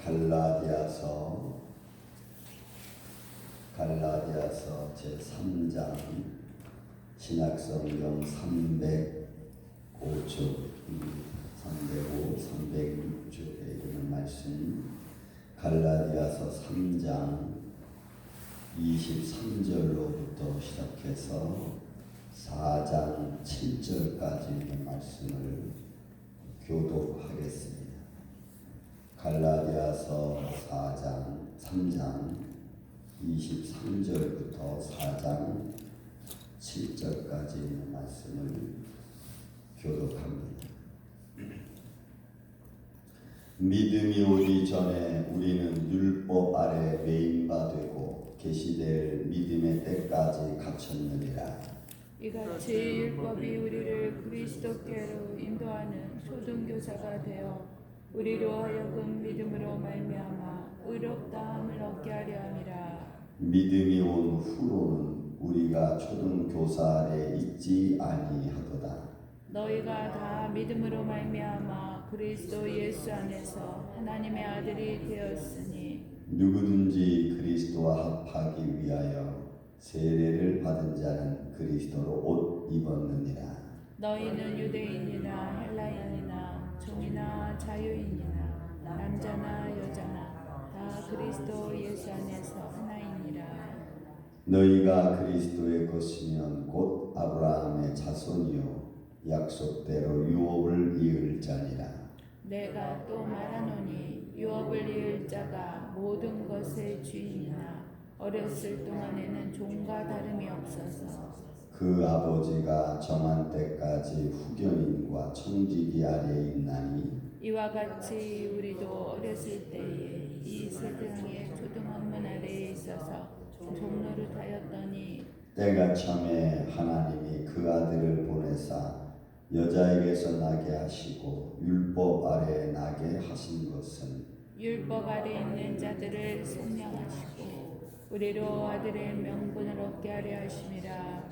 갈라디아서 제3장 신약성경 305쪽 306쪽에 이르는 말씀, 갈라디아서 3장 23절로부터 시작해서 4장 7절까지 있는 말씀을 교독하겠습니다. 갈라디아서 3장 23절부터 4장 7절까지 있는 말씀을 교독합니다. 믿음이 오기 전에 우리는 율법 아래 매인바 되고 계시될 믿음의 때까지 갇혔느니라. 이같이 율법이 우리를 그리스도께로 인도하는 초등교사가 되어 우리로 하여금 믿음으로 말미암아 의롭다함을 얻게 하려 함이라. 믿음이 온 후로는 우리가 초등교사 아래 있지 아니하도다. 너희가 다 믿음으로 말미암아 그리스도 예수 안에서 하나님의 아들이 되었으니 누구든지 그리스도와 합하기 위하여 세례를 받은 자는 그리스도로 옷 입었느니라. 너희는 유대인이나 헬라인이나 종이나 자유인이나 남자나 여자나 다 그리스도 예수 안에서 하나이니라. 너희가 그리스도의 것이면 곧 아브라함의 자손이요 약속대로 유업을 이을 자니라. 내가 또 말하노니 유업을 이을 자가 모든 것의 주인이나 어렸을 동안에는 종과 다름이 없어서 그 아버지가 정한 때까지 후견인과 청지기 아래에 있나니 이와 같이 우리도 어렸을 때에 이 세상의 초등학문 아래에 있어서 종노릇하였더니 때가 참에 하나님이 그 아들을 보내사 여자에게서 나게 하시고 율법 아래에 나게 하신 것은 율법 아래 있는 자들을 생명하시고 우리로 아들의 명분을 얻게 하려 하심이라.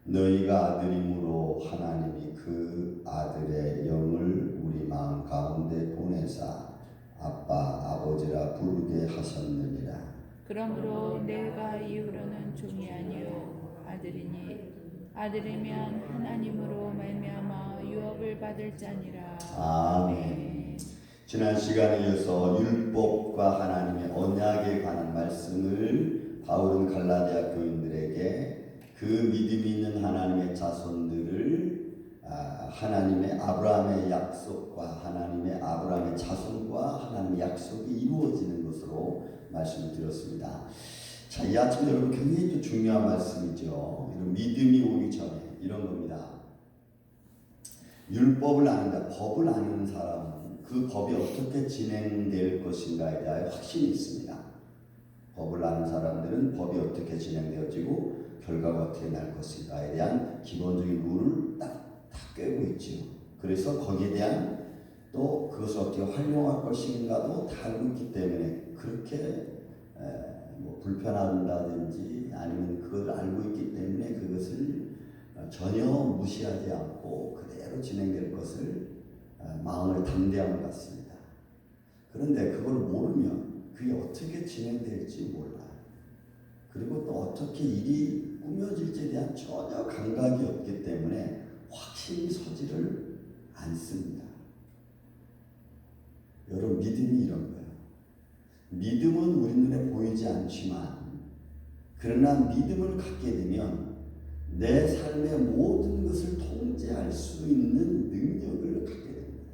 너희가 아들임으로 하나님이 그 아들의 영을 우리 마음 가운데 보내사 아빠 아버지라 부르게 하셨느니라. 그러므로 내가 이후로는 종이 아니요 아들이니 아들이면 하나님으로 말미암아 유업을 받을 자니라. 아멘. 지난 시간에 이어서 율법과 하나님의 언약에 관한 말씀을 바울은 갈라디아 교인들에게 그 믿음이 있는 하나님의 자손들을 하나님의 아브라함의 약속과 하나님의 아브라함의 자손과 하나님의 약속이 이루어지는 것으로 말씀을 드렸습니다. 자, 이 아침 여러분 굉장히 또 중요한 말씀이죠. 이런 믿음이 오기 전에 이런 겁니다. 율법을 아는 자, 법을 아는 사람은 그 법이 어떻게 진행될 것인가에 대하여 확신이 있습니다. 법을 아는 사람들은 법이 어떻게 진행되어지고 결과가 어떻게 날 것인가에 대한 기본적인 룰을 딱 꿰고 있죠. 그래서 거기에 대한 또 그것을 어떻게 활용할 것인가도 다 알고 있기 때문에 그렇게 뭐 불편하다든지 아니면 그걸 알고 있기 때문에 그것을 전혀 무시하지 않고 그대로 진행될 것을 마음을 담대함을 갖습니다. 그런데 그걸 모르면 그게 어떻게 진행될지 몰라요. 그리고 또 어떻게 일이 꾸며질지에 대한 전혀 감각이 없기 때문에 확신이 서지를 않습니다. 여러분 믿음이 이런 거예요. 믿음은 우리 눈에 보이지 않지만 그러나 믿음을 갖게 되면 내 삶의 모든 것을 통제할 수 있는 능력을 갖게 됩니다.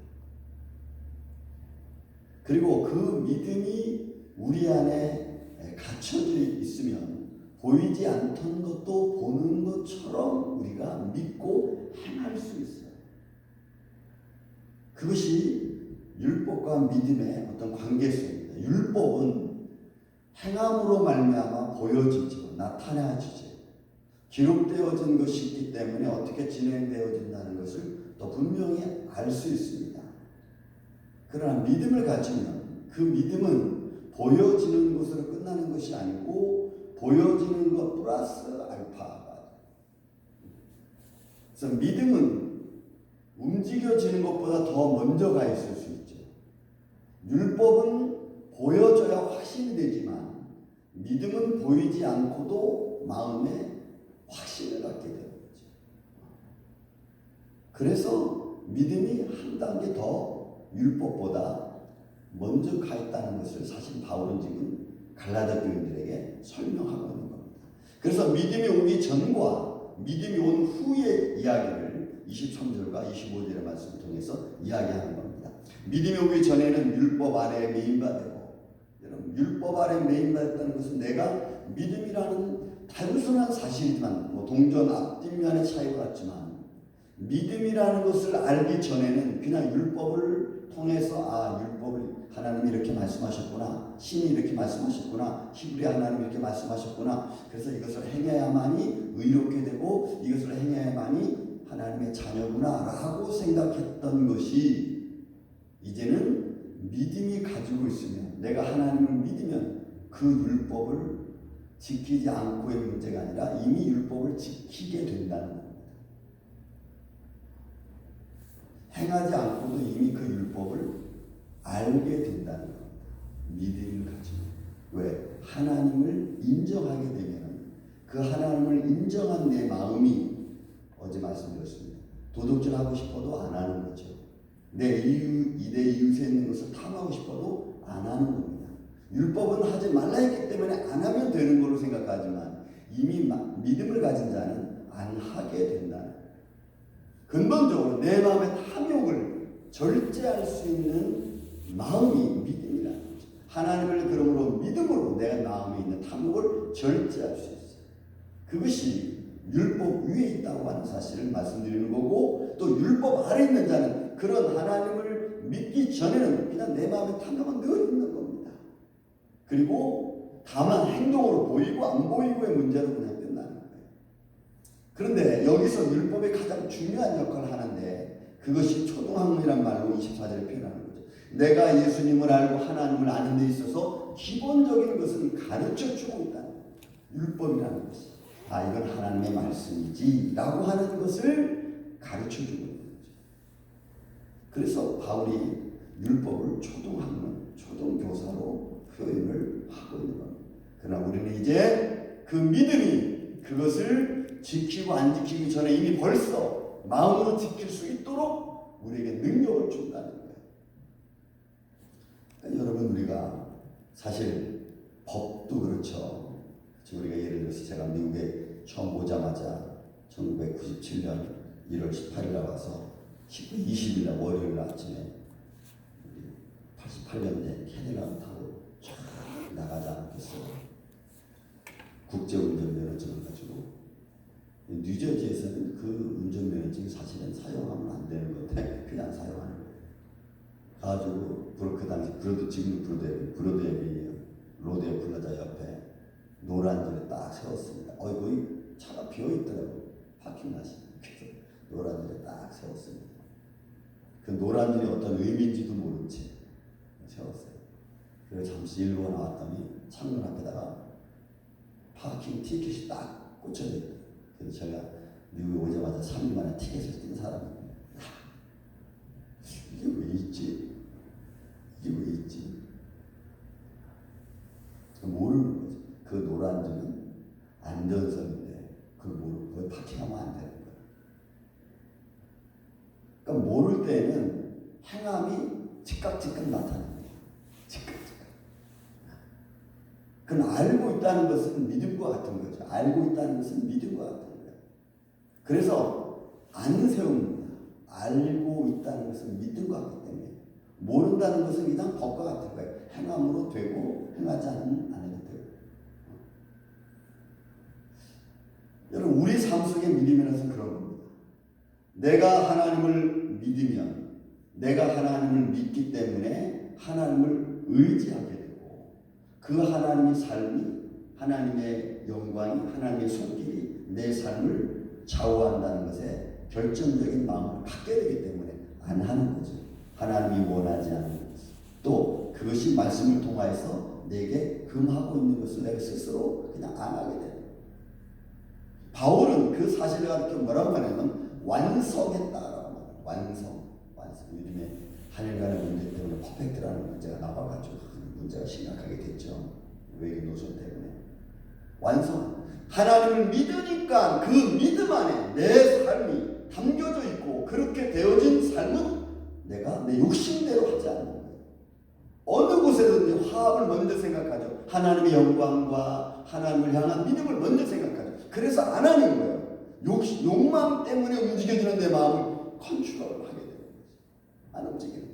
그리고 그 믿음이 우리 안에 갇혀져 있으면 보이지 않던 것도 보는 것처럼 우리가 믿고 행할 수 있어요. 그것이 율법과 믿음의 어떤 관계성입니다. 율법은 행함으로 말미암아 보여지죠. 나타나지죠. 기록되어진 것이 있기 때문에 어떻게 진행되어진다는 것을 더 분명히 알 수 있습니다. 그러나 믿음을 가지면 그 믿음은 보여지는 것으로 끝나는 것이 아니고 보여지는 것 플러스 알파가. 그래서 믿음은 움직여지는 것보다 더 먼저 가 있을 수 있죠. 율법은 보여줘야 확신이 되지만 믿음은 보이지 않고도 마음에 확신을 갖게 되는 거죠. 그래서 믿음이 한 단계 더 율법보다 먼저 가 있다는 것을 사실 바울은 지금 갈라디아 교인들에게 설명하고 있는 겁니다. 그래서 믿음이 오기 전과 믿음이 온 후의 이야기를 23절과 25절의 말씀을 통해서 이야기하는 겁니다. 믿음이 오기 전에는 율법 아래에 매인받고, 여러분 율법 아래에 매인받았다는 것은 내가 믿음이라는 단순한 사실이지만 동전 앞뒷면의 차이가 같지만 믿음이라는 것을 알기 전에는 그냥 율법을 통해서 율법을 하나님이 이렇게 말씀하셨구나, 신이 이렇게 말씀하셨구나, 히브리 하나님이 이렇게 말씀하셨구나, 그래서 이것을 행해야만이 의롭게 되고 이것을 행해야만이 하나님의 자녀구나 라고 생각했던 것이 이제는 믿음이 가지고 있으면, 내가 하나님을 믿으면 그 율법을 지키지 않고의 문제가 아니라 이미 율법을 지키게 된다는 겁니다. 행하지 않고도 이미 그 율법을 알게 된다는 겁니다. 믿음을 가지고. 왜? 하나님을 인정하게 되면 그 하나님을 인정한 내 마음이, 어제 말씀드렸습니다, 도둑질하고 싶어도 안 하는 거죠. 내 이웃에 있는 것을 탐하고 싶어도 안 하는 겁니다. 율법은 하지 말라 했기 때문에 안 하면 되는 걸로 생각하지만 이미 믿음을 가진 자는 안 하게 된다는 거예요. 근본적으로 내 마음의 탐욕을 절제할 수 있는 마음이 믿음이라는 거죠. 하나님을 그러므로 믿음으로 내 마음에 있는 탐욕을 절제할 수 있어요. 그것이 율법 위에 있다고 하는 사실을 말씀드리는 거고, 또 율법 아래 있는 자는 그런 하나님을 믿기 전에는 그냥 내 마음의 탐욕은 늘 있는 겁니다. 그리고 다만 행동으로 보이고 안 보이고의 문제로 그냥 끝나는 거예요. 그런데 여기서 율법이 가장 중요한 역할을 하는데 그것이 초등학문이란 말로 24절에 표현하는 거죠. 내가 예수님을 알고 하나님을 아는 데 있어서 기본적인 것을 가르쳐주고 있다는 거예요. 율법이라는 것이. 이건 하나님의 말씀이지 라고 하는 것을 가르쳐주고 있는 거죠. 그래서 바울이 율법을 초등학문, 초등교사로 표현을 하고 있는 겁니다. 그러나 우리는 이제 그 믿음이 그것을 지키고 안 지키기 전에 이미 벌써 마음으로 지킬 수 있도록 우리에게 능력을 준다는 거예요. 그러니까 여러분, 우리가 사실 법도 그렇죠. 우리가 예를 들어서 제가 미국에 처음 오자마자 1997년 1월 18일에 와서 19, 20일날 월요일 아침에 88년대 캐딜락 타고 쫙 나가지 않겠어요. 국제운전면허증을 가지고. 뉴저지에서는 그 운전면허증이 사실은 사용하면 안 되는 건데 그냥 사용하는 거예요. 가지고 그 당시 지금 브로드웨이예요. 로데오 플라자 옆에 노란 줄에 딱 세웠습니다. 거기 차가 비어있더라고요. 파킹라시. 그래서 노란 줄에 딱 세웠습니다. 그 노란 줄이 어떤 의미인지도 모른 채 세웠어요. 그리고 잠시 일로 나왔더니 창문 앞에다가 파킹 티켓이 딱 꽂혀져 있어요. 그래서 제가 미국에 오자마자 3일 만에 티켓을 뜬 사람입니다. 이게 왜 있지? 이게 왜 있지? 모르는 거죠. 그 노란 줄은 안전선인데 그걸 모르고 거기 파킹하면 안 되는 거예요. 그러니까 모를 때는 행함이 즉각 나타나는 거예요. 즉각. 그건 알고 있다는 것은 믿음과 같은 거죠. 알고 있다는 것은 믿음과 같은 거예요. 그래서 안 세웁니다. 알고 있다는 것은 믿음과 같기 때문에, 모른다는 것은 그냥 법과 같은 거예요. 행함으로 되고 행하지 않으면 안 해도 되고. 여러분, 우리 삶 속의 믿음이라서 그런 겁니다. 내가 하나님을 믿으면, 내가 하나님을 믿기 때문에 하나님을 의지하게 되고, 그 하나님의 삶이, 하나님의 영광이, 하나님의 손길이 내 삶을 좌우한다는 것에 결정적인 마음을 갖게 되기 때문에 안 하는 거죠. 하나님이 원하지 않는 것. 또 그것이 말씀을 통하여서 내게 금하고 있는 것을 내가 스스로 그냥 안 하게 돼요. 바울은 그 사실을 가르쳐 뭐라고 말하냐면 완성했다라고 말해요. 완성. 요즘에 하늘간의 문제 때문에 퍼펙트라는 문제가 문제가 심각하게 됐죠. 외교 노선 때문에. 완성. 하나님을 믿으니까 그 믿음 안에 내 삶이 담겨져 있고 그렇게 되어진 삶은 내가 내 욕심대로 하지 않는 거예요. 어느 곳에든지 화합을 먼저 생각하죠. 하나님의 영광과 하나님을 향한 믿음을 먼저 생각하죠. 그래서 안 하는 거예요. 욕망 때문에 움직여지는 내 마음을 컨트롤을 하게 되는 거죠. 안 움직이는 거예요.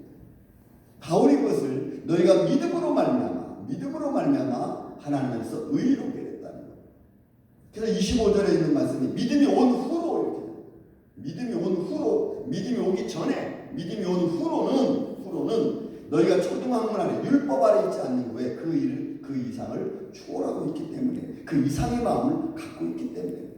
바울이 그것을 너희가 믿음으로 말미암아 하나님께서 의롭게 됐다는 거예요. 그래서 25절에 있는 말씀이 믿음이 온 후로 이렇게 믿음이 오기 전에 믿음이 온 후로는 너희가 초등학문 안에 율법 아래 있지 않는 후에 그 이상을 초월하고 있기 때문에 그 이상의 마음을 갖고 있기 때문에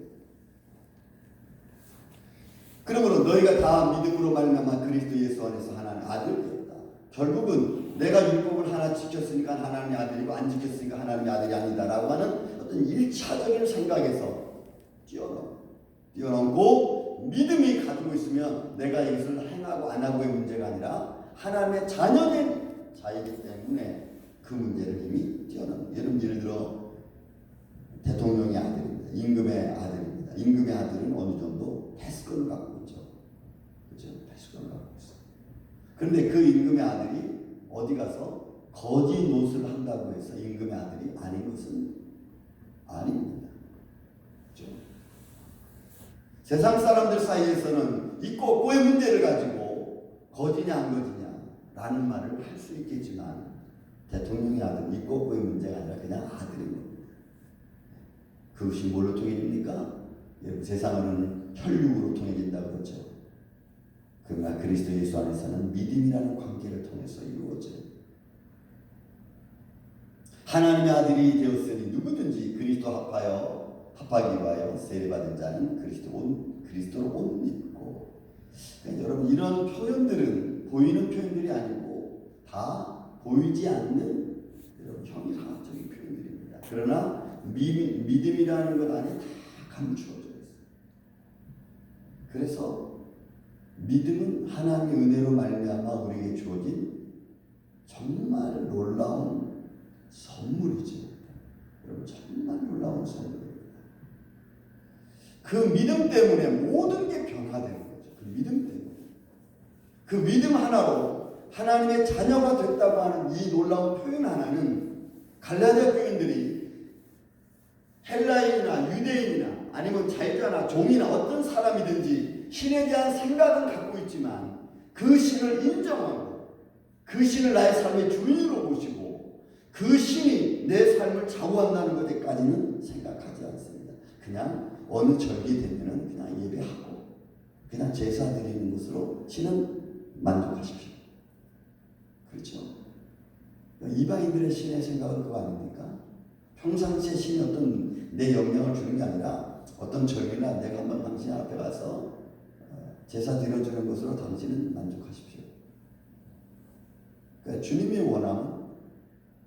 그러므로 너희가 다 믿음으로 말미암아 그리스도 예수 안에서 하나님의 아들이 되었다. 결국은 내가 율법을 하나 지켰으니까 하나님의 아들이고 안 지켰으니까 하나님의 아들이 아니다라고 하는 어떤 1차적인 생각에서 뛰어넘고 믿음이 가지고 있으면 내가 이것을 행하고 안 하고의 문제가 아니라 하나님의 자녀된 자이기 때문에 그 문제를 이미 뛰어넘는. 예를 들어 대통령의 아들입니다. 임금의 아들입니다. 임금의 아들은 어느 정도 패스권을 갖고 있죠. 그렇죠? 패스권을 갖고 있어요. 그런데 그 임금의 아들이 어디 가서 거짓 노릇을 한다고 해서 임금의 아들이 아닌 것은 아닙니다. 그렇죠? 세상 사람들 사이에서는 있고 없고의 문제를 가지고 거짓냐 안 거짓냐 라는 말을 할 수 있겠지만 대통령의 아들 있고 없고의 문제가 아니라 그냥 아들인 겁니다. 그것이 뭘로 통해집니까? 여러분 세상은 혈육으로 통해진다고 그러죠. 그러나 그리스도 예수 안에서는 믿음이라는 관계를 통해서 이루어져요. 하나님의 아들이 되었으니 누구든지 그리스도 합하기 위하여 세례받은 자는 그리스도로 옷 입고. 그러니까 여러분 이런 표현들은 보이는 표현들이 아니고 다 보이지 않는 여러분 형이상학적인 표현들입니다. 그러나 믿음이라는 것 안에 다 감추어져 있어요. 그래서 믿음은 하나님의 은혜로 말미암아 우리에게 주어진 정말 놀라운 선물이죠. 여러분 정말 놀라운 선물입니다. 그 믿음 때문에 모든 게 변화되는 거죠. 그 믿음 때문에. 그 믿음 하나로 하나님의 자녀가 됐다고 하는 이 놀라운 표현 하나는 갈라디아 교인들이 헬라인이나 유대인이나 아니면 자유자나 종이나 어떤 사람이든지 신에 대한 생각은 갖고 있지만 그 신을 인정하고 그 신을 나의 삶의 주인으로 모시고 그 신이 내 삶을 좌우한다는 것에까지는 생각하지 않습니다. 그냥 어느 절기 되면은 그냥 예배하고 그냥 제사 드리는 것으로 신은 만족하십시오. 그렇죠? 이방인들의 신의 생각은 그거 아닙니까? 평상시에 신이 어떤 내 영향을 주는 게 아니라 어떤 절기나 내가 한번 당신 앞에 가서 제사 드려주는 것으로 당신은 만족하십시오. 그러니까 주님의 원함은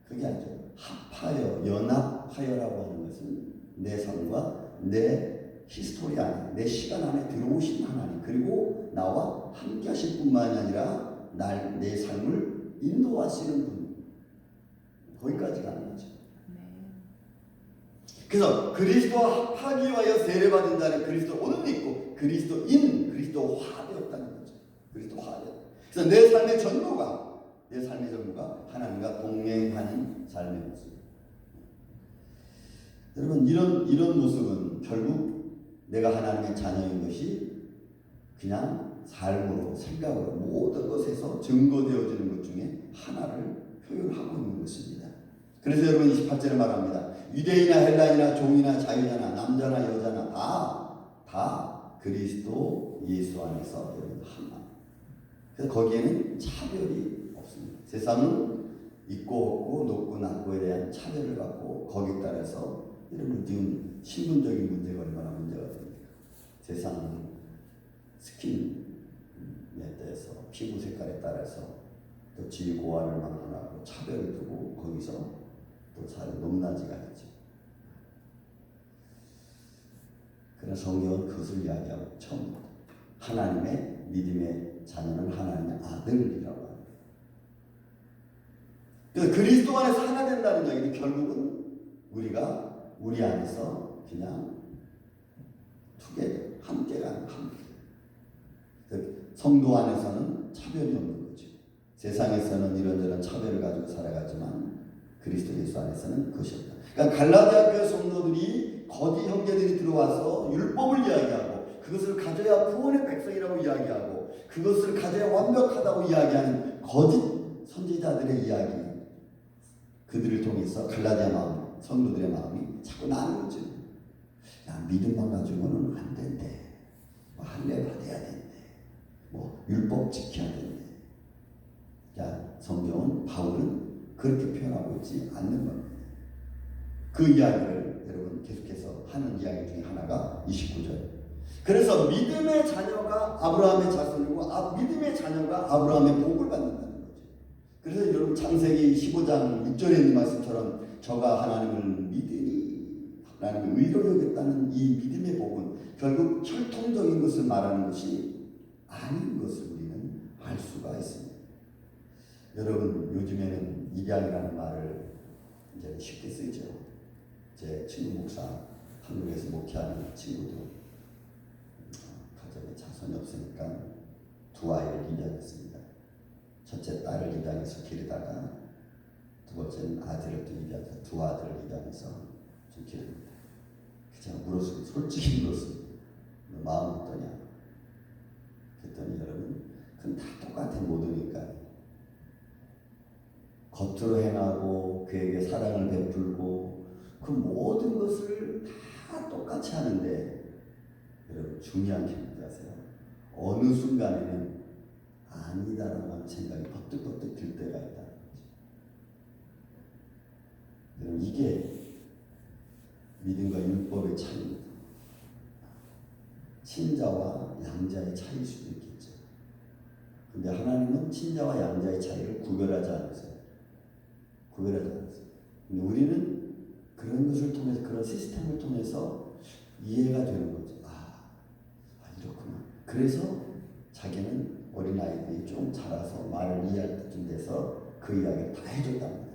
그게 아니죠. 합하여, 연합하여라고 하는 것은 내 삶과 내 히스토리 안에, 내 시간 안에 들어오신 하나님, 그리고 나와 함께 하실 뿐만이 아니라 내 삶을 인도하시는 분, 거기까지 가는 거죠. 그래서 그리스도와 합하기 위하여 세례받은 자는 그리스도 오는 있고 그리스도화 되었다는 거죠. 그리스도화 되었다. 그래서 내 삶의 전부가 하나님과 동행하는 삶의 모습. 여러분 이런 모습은 결국 내가 하나님의 자녀인 것이 그냥 삶으로 생각으로 모든 것에서 증거되어지는 것 중에 하나를 표현하고 있는 것입니다. 그래서 여러분 28절에 말합니다. 유대인이나 헬라인이나 종이나 자유자나 남자나 여자나 다 그리스도 예수 안에서 여러분 하나. 그래서 거기에는 차별이 없습니다. 세상은 있고 없고 높고 낮고에 대한 차별을 갖고 거기에 따라서 여러분 지금 신분적인 문제가 얼마나 문제가 됩니까? 세상은 스킨에 대해서 피부 색깔에 따라서 또 지위 고하를 막론하고 차별을 두고 거기서 또 사람 높낮이가 있죠. 그러나 성경은 그것을 이야기하고 처음부터 하나님의 믿음의 자녀는 하나님의 아들이라고 합니다. 그래서 그리스도 안에서 하나 된다는 얘기는 결국은 우리가 우리 안에서 그냥 함께가 함께. 성도 안에서는 차별이 없는 거죠. 세상에서는 이런저런 차별을 가지고 살아가지만 그리스도 예수 안에서는 그것이 없다. 그러니까 갈라디아 교회 성도들이 거짓 형제들이 들어와서 율법을 이야기하고 그것을 가져야 구원의 백성이라고 이야기하고 그것을 가져야 완벽하다고 이야기하는 거짓 선지자들의 이야기, 그들을 통해서 갈라디아 마음, 성도들의 마음이 자꾸 나누어져. 야, 믿음만 가지고는 안 된대. 뭐 할례 받아야 된대. 뭐 율법 지켜야 된대. 야, 성경은 바울은 그렇게 표현하고 있지 않는 겁니다. 그 이야기를 여러분 계속해서 하는 이야기 중에 하나가 29절. 그래서 믿음의 자녀가 아브라함의 자손이고 믿음의 자녀가 아브라함의 복을 받는다는 거죠. 그래서 여러분 창세기 15장 6절에 있는 말씀처럼 저가 하나님을 믿으니 하나님을 의로 여겼다는 이 믿음의 복은 결국 혈통적인 것을 말하는 것이 아닌 것을 우리는 알 수가 있습니다. 여러분 요즘에는 입양이라는 말을 이제 쉽게 쓰죠. 제 친구 목사, 한국에서 목회하는 친구도 가정에 자손이 없으니까 두 아이를 입양했습니다. 첫째 딸을 입양해서 기르다가 두 번째는 아들을 또 입양해서 두 아들을 입양해서 좀 기릅니다. 제가 물었어요. 솔직히 물었어요. 너 마음 어떠냐? 그랬더니 여러분 그건 다 똑같은 모든 인간. 겉으로 행하고 그에게 사랑을 베풀고 그 모든 것을 다 똑같이 하는데 여러분 중요한 게 뭔지 아세요? 어느 순간에는 아니다라고 하는 생각이 버뜩버뜩 들 때가 있다는 거죠. 여러분 이게 믿음과 율법의 차이입니다. 친자와 양자의 차이일 수도 있겠죠. 근데 하나님은 친자와 양자의 차이를 구별하지 않으세요. 구별하지 않으세요. 근데 우리는 그런 것을 통해서, 그런 시스템을 통해서 이해가 되는 거죠. 이렇구나. 그래서 자기는 어린아이들이 좀 자라서 말을 이해할 때쯤 돼서 그 이야기를 다 해줬답니다.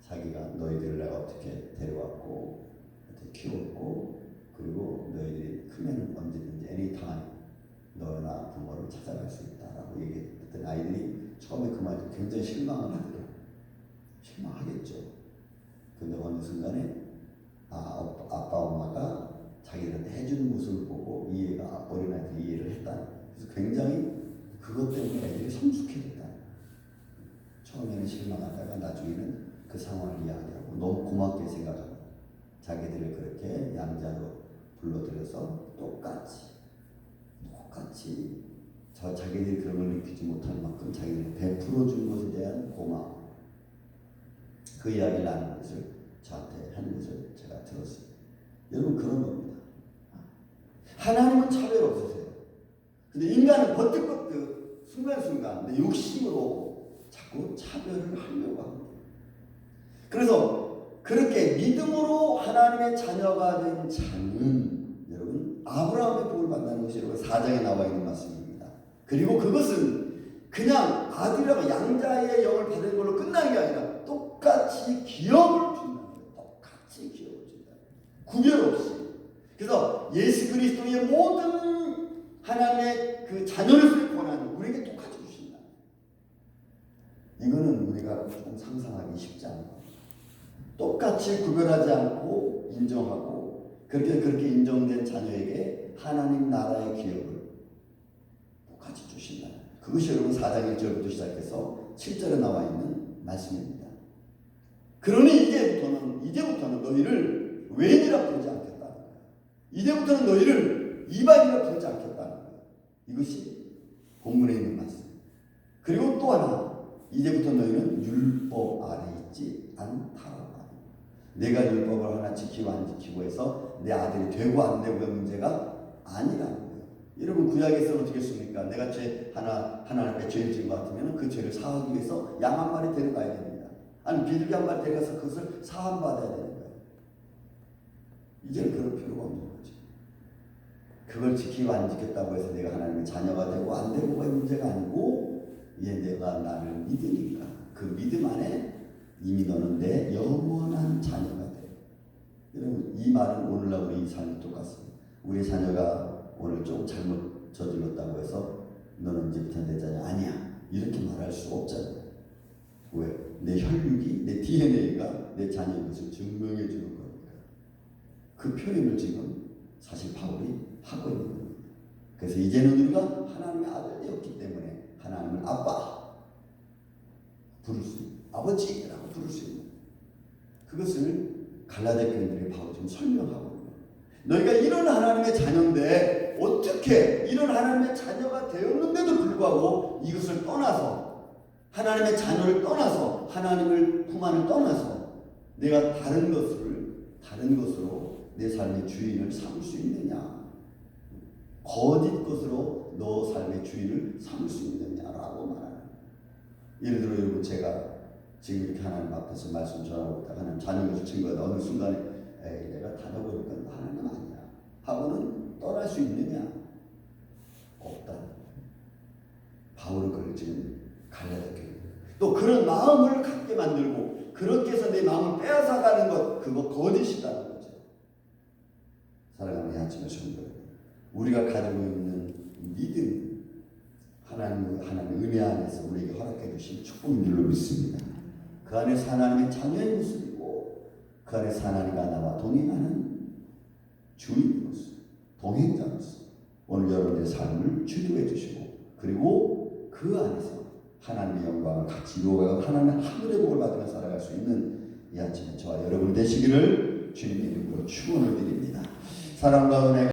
자기가 너희들을 내가 어떻게 데려왔고 어떻게 키웠고 그리고 너희들이 크면 언제든지 애니타임 너나 부모를 찾아갈 수 있다라고 얘기했더니 아이들이 처음에 그 말에 굉장히 실망을 하더라고요. 실망하겠죠. 근데 어느 순간에 아빠 엄마가 자기들한테 해주는 모습을 보고 이해가 어린아이들이 이해를 했다는 거예요. 그래서 굉장히 그것 때문에 애들이 성숙해졌다. 처음에는 실망하다가 나중에는 그 상황을 이야기하고 너무 고맙게 생각하고 자기들을 그렇게 양자로 불러들여서 똑같이 자기들이 그런 걸 느끼지 못할 만큼 자기들이 베풀어 준 것에 대한 고마움, 그 이야기를 나누는 것을 저한테 하는 것을 제가 들었어요. 여러분 그런 겁니다. 하나님은 차별 없으세요. 근데 인간은 버뜩버뜩 순간순간 내 욕심으로 자꾸 차별을 하려고 합니다. 그래서 그렇게 믿음으로 하나님의 자녀가 된 자는 여러분 아브라함의 복을 받는 것이 여러분 4장에 나와 있는 말씀입니다. 그리고 그것은 그냥 아들이라고 양자의 영을 받은 걸로 끝나는 게 아니라 똑같이 기업을 준다는 거예요. 똑같이 기업을 준다. 구별 없이. 그래서 예수 그리스도의 모든 하나님의 그 자녀로서의 권한을 우리에게 똑같이 주신다. 이거는 우리가 조금 상상하기 쉽지 않고 똑같이 구별하지 않고 인정하고 그렇게 인정된 자녀에게 하나님 나라의 기업을 똑같이 주신다. 그것이 여러분 4장 1절부터 시작해서 7절에 나와 있는 말씀입니다. 그러니 이제부터는 너희를 외인이라 부르지 않겠다는 거예요. 이제부터는 너희를 이방인이라 부르지 않겠다는 거예요. 이것이 본문에 있는 말씀. 그리고 또 하나, 이제부터 너희는 율법 아래 있지 않다라고 합니다. 내가 율법을 하나 지키고 안 지키고 해서 내 아들이 되고 안 되고의 문제가 아니라는 거예요. 여러분 구약에서는 어떻게 했습니까? 내가 죄 하나 앞에 죄를 지은 것 같으면 그 죄를 사하기 위해서 양 한 마리 데려가야 됩니다. 아니 비둘기 한 마리 데려가서 그것을 사함받아야 되는 거예요. 이제는 그럴 필요가 없는 거죠. 그걸 지키고 안 지켰다고 해서 내가 하나님의 자녀가 되고 안 되고의 문제가 아니고 이제 내가 나를 믿으니까 그 믿음 안에 이미 너는 내 영원한 자녀가 돼. 여러분 이 말은 오늘날 우리 삶이 똑같습니다. 우리 자녀가 오늘 좀 잘못 저질렀다고 해서 너는 이제부터 내 자녀 아니야 이렇게 말할 수 없잖아요. 왜? 내 혈육이 내 DNA가 내 자녀인 것을 증명해 주는 거니까. 그 표현을 지금 사실 바울이 하고 있는 겁니다. 그래서 이제는 우리가 하나님의 아들이었기 때문에 하나님을 아빠 부를 수 있는, 아버지라고 부를 수 있는, 그것을 갈라디아 교인들에게 바울이 좀 설명하고 있는 거예요. 너희가 이런 하나님의 자녀인데 어떻게 이런 하나님의 자녀가 되었는데도 불구하고 이것을 떠나서 하나님의 자녀를 떠나서 하나님을 품안을 떠나서 내가 다른 것으로 내 삶의 주인을 삼을 수 있느냐, 거짓 것으로 너 삶의 주인을 삼을 수 있느냐라고 말하는 거예요. 예를 들어 여러분 제가 지금 이렇게 하나님 앞에서 말씀 전하고 있다가 하나님 자녀가 주신 거다 어느 순간에 에이 내가 다녀보니까 하나님 아니야 하고는 떠날 수 있느냐? 없다. 바울은 그걸 지금 갈라디아 교회 또 그런 마음을 갖게 만들고 그렇게 해서 내 마음을 빼앗아가는 것 그거 거짓이다는 거죠. 사랑하는 아침에 성도 우리가 가지고 있는 믿음 하나님의 은혜 안에서 우리에게 허락해 주신 축복인 줄로 믿습니다. 그 안에서 하나님의 자녀의 모습이고 그 안에서 하나님과 나와 동행하는 주인으로서 동행자로서 오늘 여러분의 삶을 주도해 주시고 그리고 그 안에서 하나님의 영광을 같이 이루어가고 하나님의 하늘의 복을 받으며 살아갈 수 있는 이 아침에 저와 여러분 되시기를 주님의 이름으로 축원을 드립니다. 사랑과 은혜